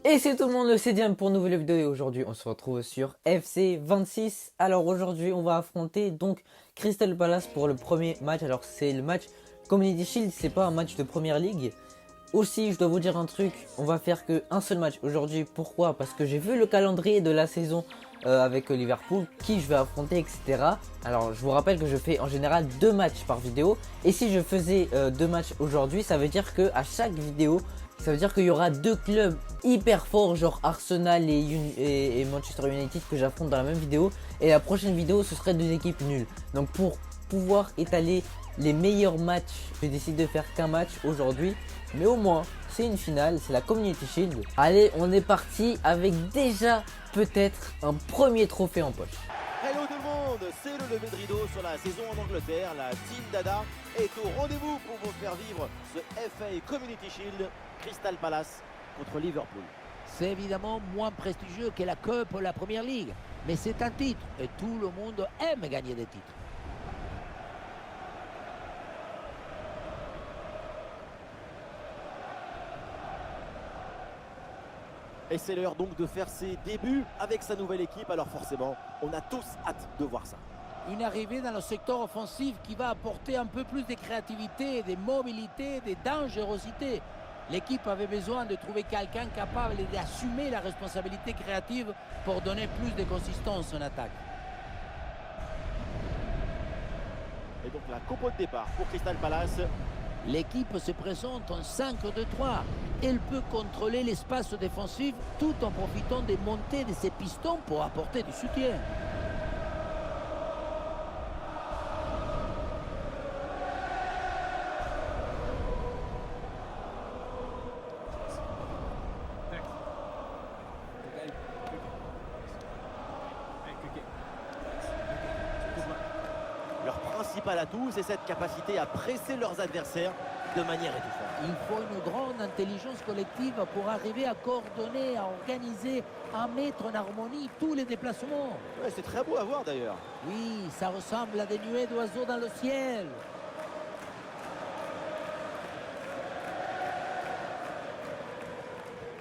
Et c'est tout le monde, c'est Diam pour une nouvelle vidéo et aujourd'hui on se retrouve sur FC 26. Alors aujourd'hui on va affronter donc Crystal Palace pour le premier match. Alors c'est le match Community Shield, c'est pas un match de première ligue. Aussi je dois vous dire un truc, on va faire qu'un seul match aujourd'hui. Pourquoi? Parce que j'ai vu le calendrier de la saison avec Liverpool, qui je vais affronter, etc. Alors je vous rappelle que je fais en général 2 matchs par vidéo. Et si je faisais 2 matchs aujourd'hui, ça veut dire que à chaque vidéo, ça veut dire qu'il y aura 2 clubs hyper forts, genre Arsenal et Manchester United, que j'affronte dans la même vidéo. Et la prochaine vidéo, ce serait 2 équipes nulles. Donc pour pouvoir étaler les meilleurs matchs, j'ai décidé de faire qu'un match aujourd'hui. Mais au moins, c'est une finale, c'est la Community Shield. Allez, on est parti avec déjà peut-être un premier trophée en poche. Hello tout le monde, c'est le lever de rideau sur la saison en Angleterre. La Team Dada est au rendez-vous pour vous faire vivre ce FA Community Shield. Crystal Palace contre Liverpool. C'est évidemment moins prestigieux que la Cup ou la Première Ligue, mais c'est un titre et tout le monde aime gagner des titres. Et c'est l'heure donc de faire ses débuts avec sa nouvelle équipe. Alors forcément, on a tous hâte de voir ça. Une arrivée dans le secteur offensif qui va apporter un peu plus de créativité, de mobilité, de dangerosité. L'équipe avait besoin de trouver quelqu'un capable d'assumer la responsabilité créative pour donner plus de consistance en attaque. Et donc la compo de départ pour Crystal Palace. L'équipe se présente en 5-2-3. Elle peut contrôler l'espace défensif tout en profitant des montées de ses pistons pour apporter du soutien. Leur principal atout, c'est cette capacité à presser leurs adversaires de manière étouffante. Il faut une grande intelligence collective pour arriver à coordonner, à organiser, à mettre en harmonie tous les déplacements. Ouais, c'est très beau à voir d'ailleurs. Oui, ça ressemble à des nuées d'oiseaux dans le ciel.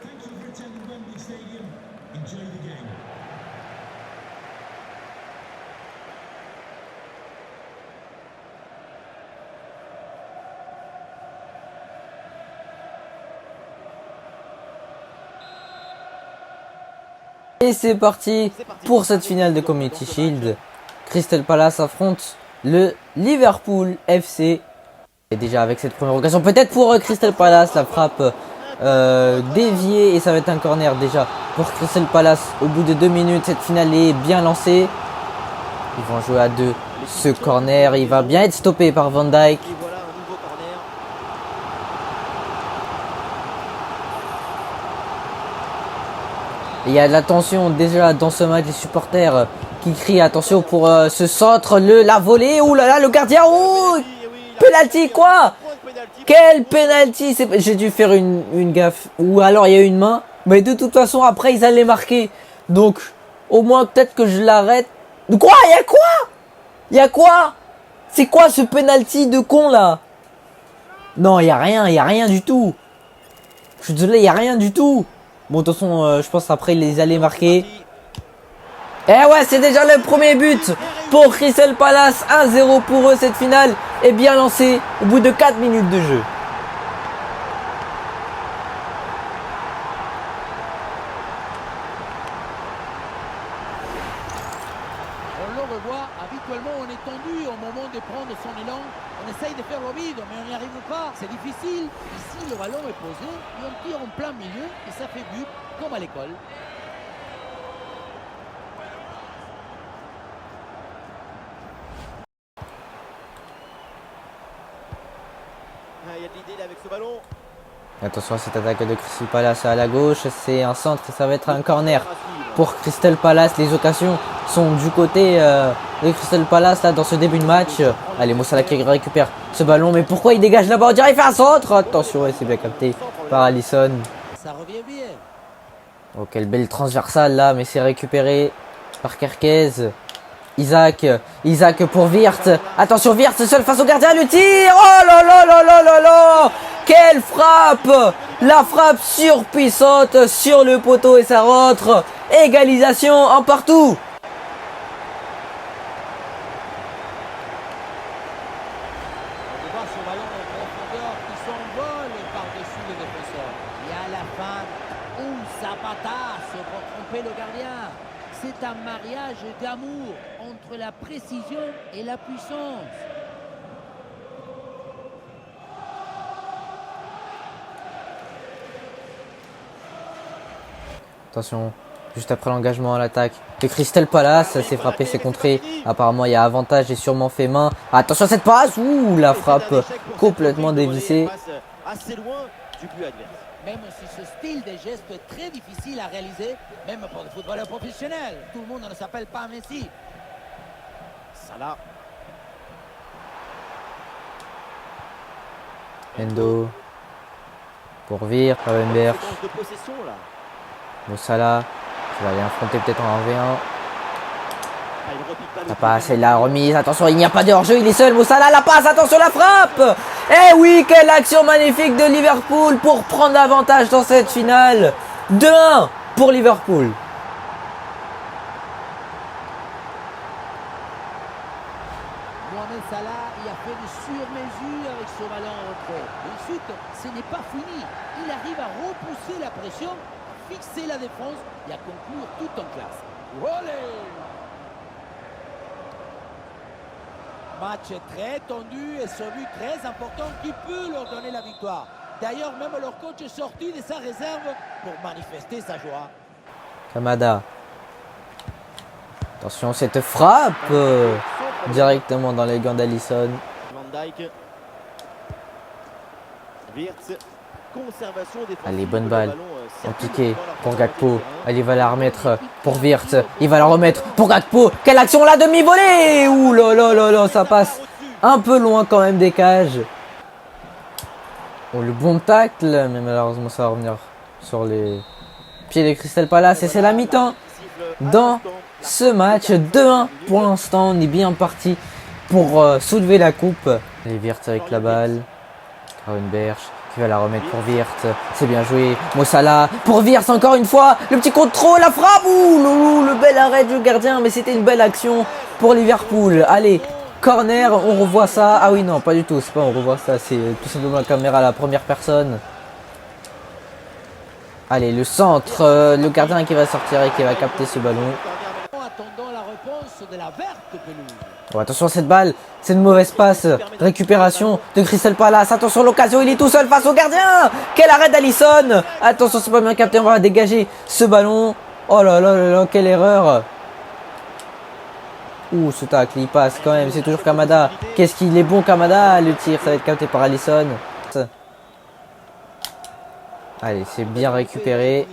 Thank you for attending Wembley Stadium. Enjoy the game. Et c'est parti pour cette finale de Community Shield. Crystal Palace affronte le Liverpool FC. Et déjà avec cette première occasion, peut-être pour Crystal Palace, la frappe déviée et ça va être un corner déjà pour Crystal Palace. Au bout de 2 minutes, cette finale est bien lancée. Ils vont jouer à 2. Ce corner, il va bien être stoppé par Van Dijk. Et voilà un nouveau corner. Il y a de la tension déjà dans ce match, les supporters qui crient attention pour ce centre, la volée, ouh là là, le gardien, oh, penalty quoi? Quel penalty! J'ai dû faire une gaffe, ou alors il y a eu une main, mais de toute façon après ils allaient marquer, donc au moins peut-être que je l'arrête. Quoi? Il y a quoi? Il y a quoi? C'est quoi ce penalty de con là? Non, il y a rien du tout. Je suis désolé, il y a rien du tout. Bon, de toute façon, je pense après les allaient marquer. Et ouais, c'est déjà le premier but pour Crystal Palace. 1-0 pour eux. Cette finale est bien lancée au bout de 4 minutes de jeu. On le revoit, habituellement on est tendu au moment de prendre son élan. On essaye de faire le vide, mais on n'y arrive pas. C'est difficile. Ici, le ballon est posé et on tire en plein milieu et ça fait but, comme à l'école. Ah, il y a de l'idée là avec ce ballon. Attention à cette attaque de Crystal Palace à la gauche. C'est un centre et ça va être un corner pour Crystal Palace. Les occasions sont du côté de Crystal Palace là dans ce début de match. Allez, Mo Salah qui récupère ce ballon. Mais pourquoi il dégage là-bas? On dirait qu'il fait un centre. Attention, c'est bien capté par Alisson. Ça revient bien. Oh, quelle belle transversale là, mais c'est récupéré par Kerkez. Isaac pour Wirtz. Attention, Wirtz seul face au gardien, le tir. Oh là là là là là là. Quelle frappe! La frappe surpuissante sur le poteau et ça rentre. Égalisation en partout. On voit ce ballon en profondeur qui s'envole par-dessus le défenseur. Et à la fin, un zapatazo pour tromper le gardien. C'est un mariage d'amour entre la précision et la puissance. Attention, juste après l'engagement à l'attaque de Crystal Palace, c'est frappé, c'est contré. Apparemment, il y a avantage et sûrement fait main. Attention à cette passe. Ouh, la frappe complètement dévissée. Assez loin du but adverse. Même si ce style de geste est très difficile à réaliser, même pour les footballeurs professionnels. Tout le monde ne s'appelle pas Messi. Salah. Endo. Pour Vir, Gravenberch. De possession là. Mossala qui va aller affronter peut-être en 1v1. Ah, il repique pas le Ça but. passe, et la remise, attention, il n'y a pas de hors-jeu, il est seul, Mossala, la passe, attention, la frappe. Eh oui, quelle action magnifique de Liverpool pour prendre l'avantage dans cette finale. 2-1 pour Liverpool. Mohamed Salah y a fait de sur-mesure avec ce ballon en retrait. Ensuite, ce n'est pas fini. Il arrive à repousser la pression, à fixer la défense et à conclure tout en classe. Olé! Match très tendu et ce but très important qui peut leur donner la victoire. D'ailleurs, même leur coach est sorti de sa réserve pour manifester sa joie. Kamada. Attention, cette frappe directement dans les gants d'Alisson. Van Dijk. Wirtz. Conservation défensive. Allez, bonne Le balle. ballon, En circule piqué dans la pour profondeur Gakpo. du terrain. Allez, il va la remettre pour Wirtz. Il va la remettre pour Gakpo. Quelle action, la demi-volée. Ouh là là là là, ça passe un peu loin quand même des cages. Oh, le bon tacle, mais malheureusement ça va revenir sur les pieds de Crystal Palace et c'est la mi-temps dans ce match. 2-1 pour l'instant, on est bien parti pour soulever la coupe. Les Wirtz avec la balle. Gravenberch qui va la remettre pour Wirtz. C'est bien joué. Mossala pour Wirtz encore une fois. Le petit contrôle, la frappe. Ouh, le bel arrêt du gardien, mais c'était une belle action pour Liverpool. Allez. Corner, on revoit ça. Ah oui, non, pas du tout. C'est pas on revoit ça. C'est tout simplement la caméra à la première personne. Allez, le centre. Le gardien qui va sortir et qui va capter ce ballon. Attendons la réponse de la verte pelouse. Oh, attention à cette balle. C'est une mauvaise passe. Récupération de Crystal Palace. Attention, l'occasion. Il est tout seul face au gardien. Quel arrêt d'Alisson. Attention, c'est pas bien capté. On va dégager ce ballon. Oh là là là là, quelle erreur. Ouh, ce tacle, il passe quand même. C'est toujours Kamada. Qu'est-ce qu'il est bon, Kamada. Le tir, ça va être capté par Alisson. Allez, c'est bien récupéré.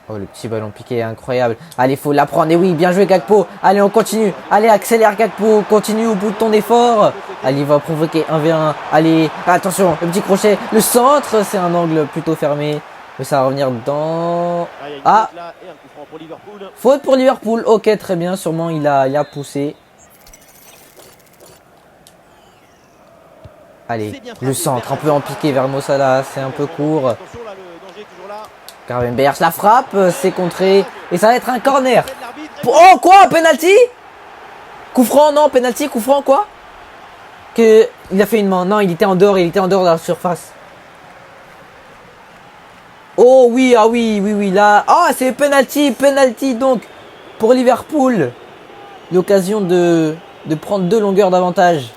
Oh, le petit ballon piqué, incroyable. Allez, faut la prendre. Et oui, bien joué, Gakpo. Allez, on continue. Allez, accélère, Gakpo. Continue au bout de ton effort. Allez, il va provoquer 1v1. Allez, attention, le petit crochet. Le centre, c'est un angle plutôt fermé. Mais ça va revenir dans... Ah, faute pour Liverpool. Ok, très bien. Sûrement, il a poussé. Allez, le centre, un peu en piqué vers Mossala. C'est un peu court. Gravenberch, la frappe, c'est contré. Et ça va être un corner. Oh, quoi? Penalty? Coup franc, non, penalty, coup franc, quoi? Il a fait une main. Non, il était en dehors de la surface. Oh oui, ah oui, oui, oui, là. Ah, c'est penalty donc pour Liverpool. L'occasion de prendre 2 longueurs d'avantage.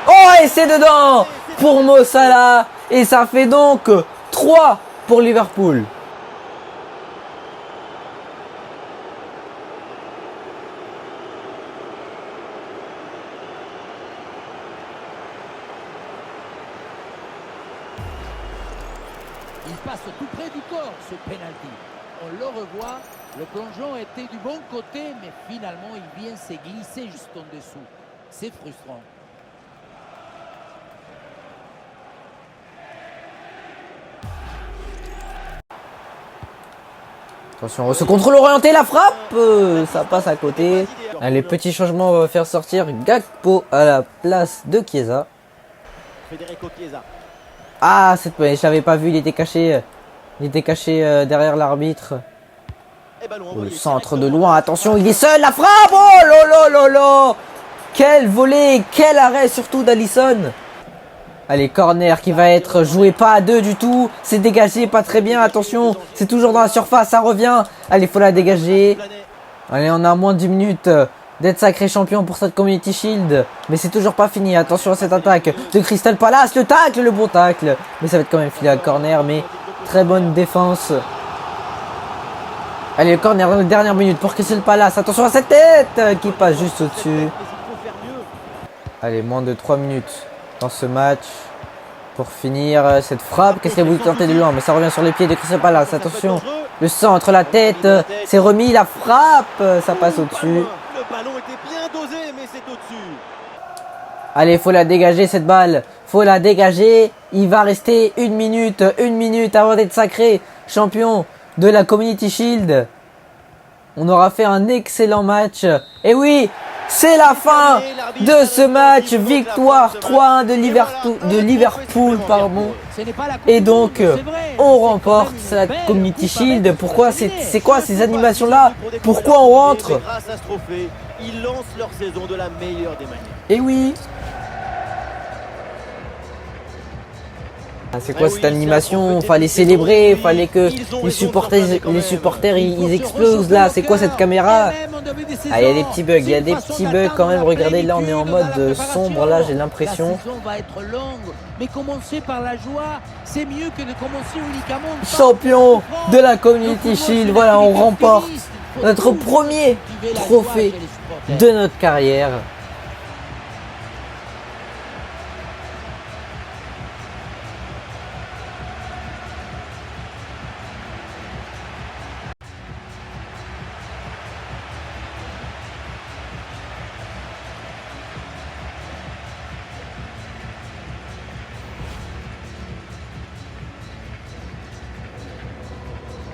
Oh, et c'est dedans pour Mossala. Et ça fait donc 3 pour Liverpool. Il passe tout près du corps, ce penalty. On le revoit, le plongeon était du bon côté, mais finalement, il vient se glisser juste en dessous. C'est frustrant. Attention, ce contrôle orienté, la frappe, ça passe à côté. Allez, petit changement, on va faire sortir Gakpo à la place de Chiesa. Federico Chiesa. Ah, je l'avais pas vu, il était caché derrière l'arbitre. Et ballon Le envoyé centre de directement. loin, attention, il est seul, la frappe. Oh là là là là. Quel volée, quel arrêt surtout d'Alisson. Allez, corner qui va être joué pas à deux du tout. C'est dégagé, pas très bien, attention. C'est toujours dans la surface, ça revient. Allez, faut la dégager. Allez, on a moins de 10 minutes d'être sacré champion pour cette Community Shield. Mais c'est toujours pas fini, attention à cette attaque de Crystal Palace. Le tacle, le bon tacle. Mais ça va être quand même filé à corner, mais très bonne défense. Allez, le corner dans les dernières minutes pour Crystal Palace. Attention à cette tête qui passe juste au-dessus. Allez, moins de 3 minutes dans ce match pour finir cette frappe. Qu'est-ce qu'il a voulu tenter de loin, mais ça revient sur les pieds de Crystal Palace. Attention, le centre, la tête, c'est remis, la frappe, ça passe au-dessus. Le ballon était bien dosé, mais c'est au-dessus. Allez, faut la dégager cette balle, faut la dégager. Il va rester une minute avant d'être sacré champion de la Community Shield. On aura fait un excellent match. Et oui, c'est la fin de ce match. Victoire 3-1 de Liverpool, pardon. Et donc, on remporte la Community Shield. Pourquoi c'est quoi ces animations-là? Pourquoi on rentre? Grâce à ce trophée, ils lancent leur saison de la meilleure des manières. Et oui. Ah, c'est quoi cette animation? Fallait célébrer, fallait que les supporters ils explosent là. C'est quoi cette caméra? Ah, il y a des petits bugs, quand même. Regardez, là on est en mode sombre, là j'ai l'impression. La saison va être longue, mais commencer par la joie, c'est mieux que de commencer uniquement Champion de la Community Shield, voilà, on remporte notre premier trophée de notre carrière.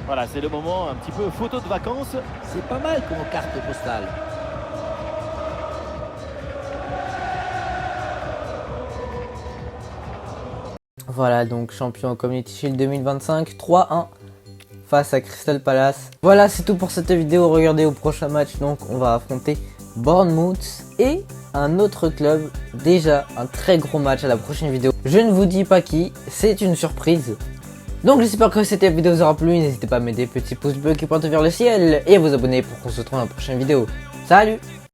Voilà, c'est le moment un petit peu photo de vacances. C'est pas mal comme carte postale. Voilà, donc champion Community Shield 2025, 3-1 face à Crystal Palace. Voilà, c'est tout pour cette vidéo. Regardez au prochain match, donc on va affronter Bournemouth et un autre club. Déjà un très gros match à la prochaine vidéo. Je ne vous dis pas qui, c'est une surprise. Donc j'espère que cette vidéo vous aura plu. N'hésitez pas à mettre des petits pouces bleus qui pointent vers le ciel et à vous abonner pour qu'on se retrouve dans la prochaine vidéo. Salut!